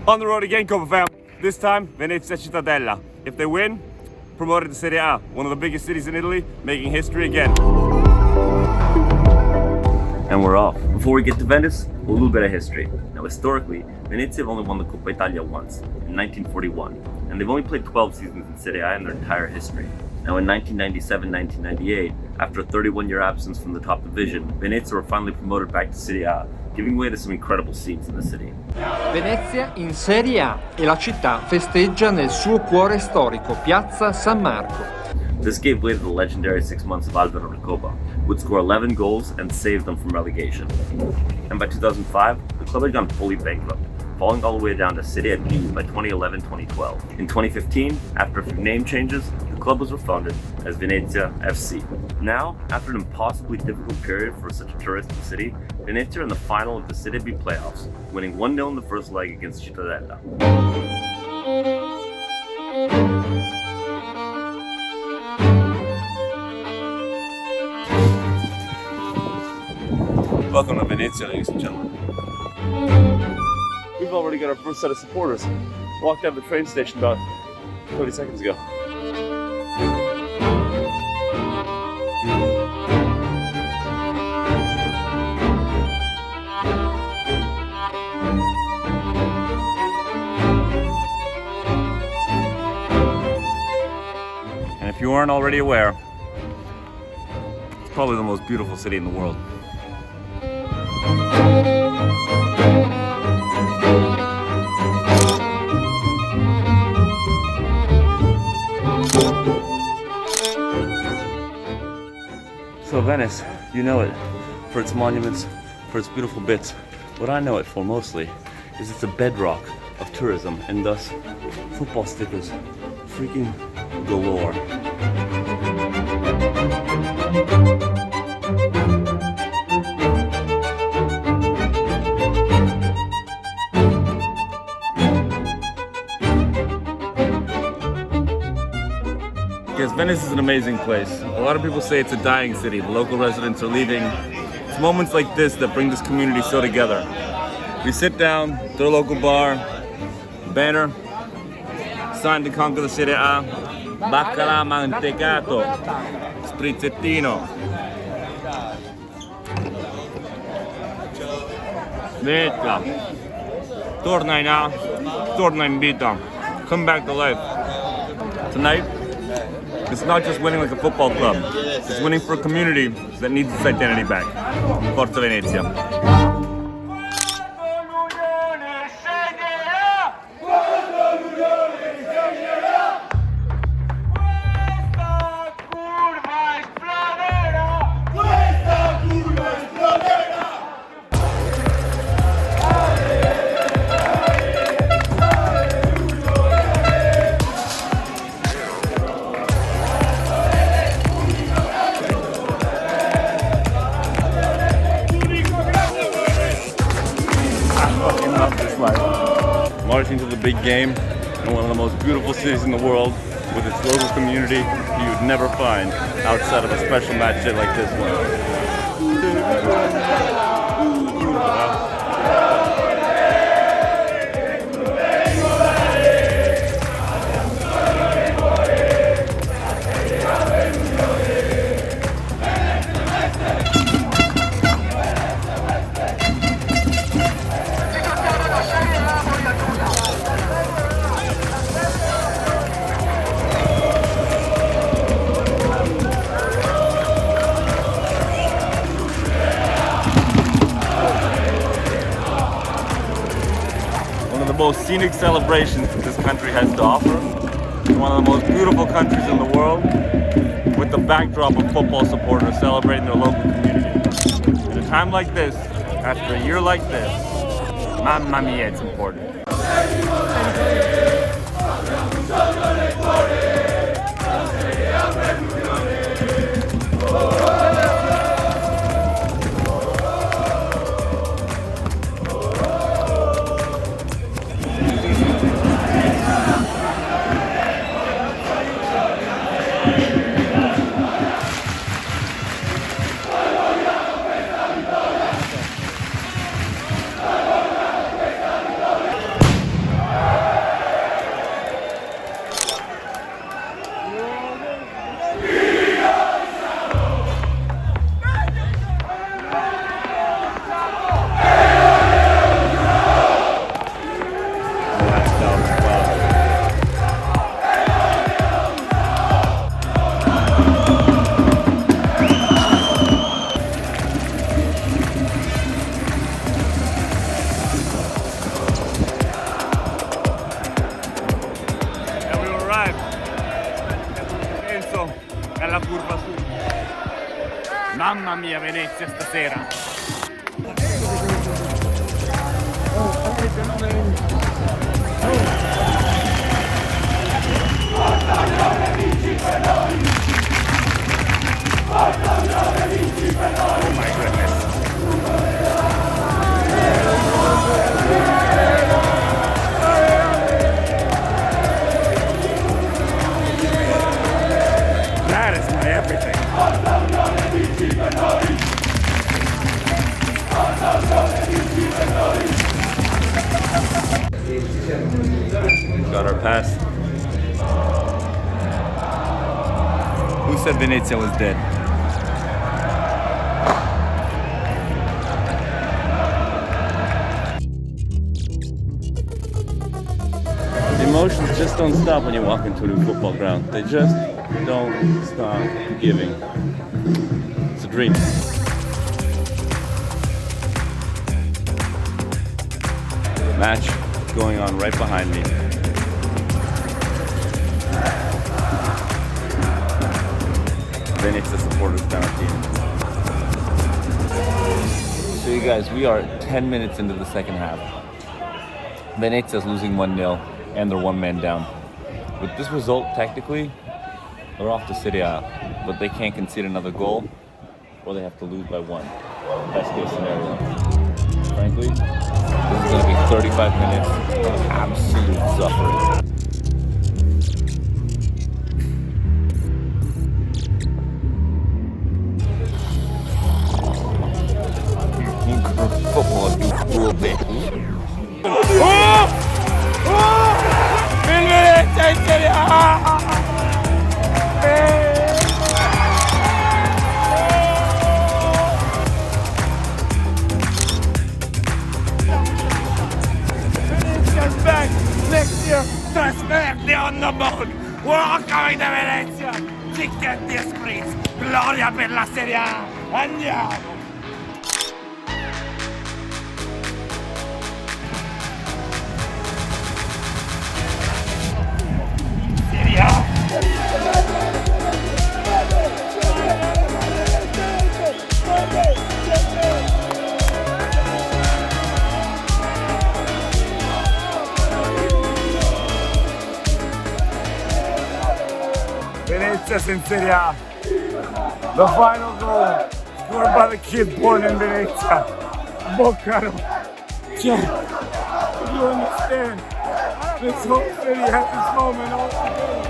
On the road again, Copa fam. This time, Venezia Cittadella. If they win, promoted to Serie A, one of the biggest cities in Italy, making history again. And we're off. Before we get to Venice, a little bit of history. Now, historically, Venezia have only won the Coppa Italia once, in 1941, and they've only played 12 seasons in Serie A in their entire history. Now, in 1997-1998, after a 31-year absence from the top division, Venezia were finally promoted back to Serie A, giving way to some incredible scenes in the city. Venezia in Serie A e la città festeggia nel suo cuore storico, Piazza San Marco. This gave way to the legendary 6 months of Alvaro Recoba, who would score 11 goals and save them from relegation. And by 2005, the club had gone fully bankrupt, falling all the way down to Serie B by 2011-2012. In 2015, after a few name changes, the club was refounded as Venezia FC. Now, after an impossibly difficult period for such a touristic city, Venezia are in the final of the Serie B playoffs, winning 1-0 in the first leg against Sant'Elena. Welcome to Venezia, ladies and gentlemen. We've already got our first set of supporters. Walked out of the train station about 30 seconds ago. And if you weren't already aware, it's probably the most beautiful city in the world. So Venice, you know it for its monuments, for its beautiful bits. What I know it for mostly is it's a bedrock of tourism and thus football stickers freaking galore. Yes, Venice is an amazing place. A lot of people say it's a dying city. The local residents are leaving. It's moments like this that bring this community so together. We sit down to a local bar, banner, signed to conquer the Serie A, baccalà mantecato, sprizzettino. Venezia, torna in A, torna in vita. Come back to life. Tonight, it's not just winning like a football club. It's winning for a community that needs its identity back. Forza Venezia. Marching to the big game in one of the most beautiful cities in the world with its local community you would never find outside of a special match day like this one. Most scenic celebrations that this country has to offer. It's one of the most beautiful countries in the world, with the backdrop of football supporters celebrating their local community. At a time like this, after a year like this, mamma mia, it's important. Mamma mia, Venezia stasera. Oh my goodness. That is my everything. Got our pass. Who said Venezia was dead? Emotions just don't stop when you walk into a new football ground. They just don't stop giving. It's a dream. Match going on right behind me. Venezia supporters down our team. So you guys, we are 10 minutes into the second half. Venezia's losing 1-0 and they're one man down. With this result, technically, they're off to Serie A, but they can't concede another goal or they have to lose by 1. Best case scenario. Frankly, this is going to be 35 minutes of absolute suffering. Incredible, you fool bitch. Venezia in Serie A! Venezia's back next year! Trasferti on the moon! Welcome to Venezia! Ticket the screens! Gloria per la Serie A! Andiamo! Venezia's in Serie A. The final goal scored by the kid born in Venezia, Bocalon. Yeah, you understand? This whole city has this moment all together.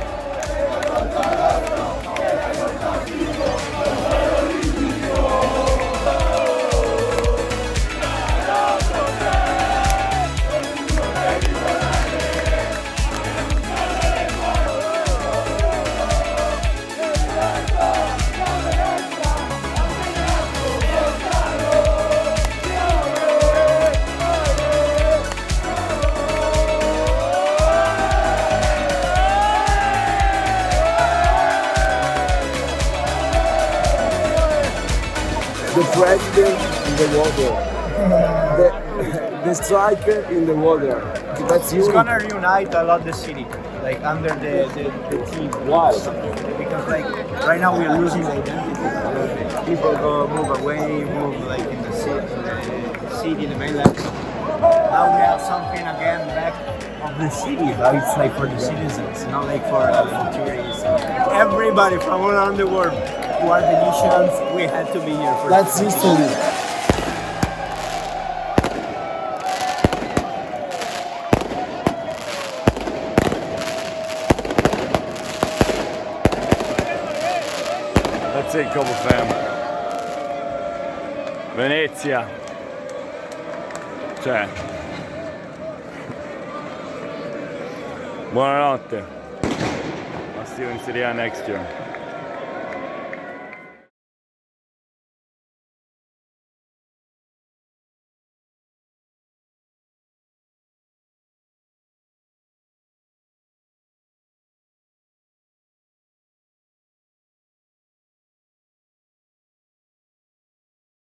The president in the water, the striker in the water. That's It's gonna reunite a lot the city, like under the team. Why? Because like right now we are losing the identity. People go move away, move like in the city, the mainland. Now we have something again back of the city, but it's like for the citizens, not like for tourists. Everybody from all around the world who are Venetians, we had to be here for. That's history. That's it, Copa fam. Venezia. Cioè. Buonanotte. I'll see you in Serie A next year.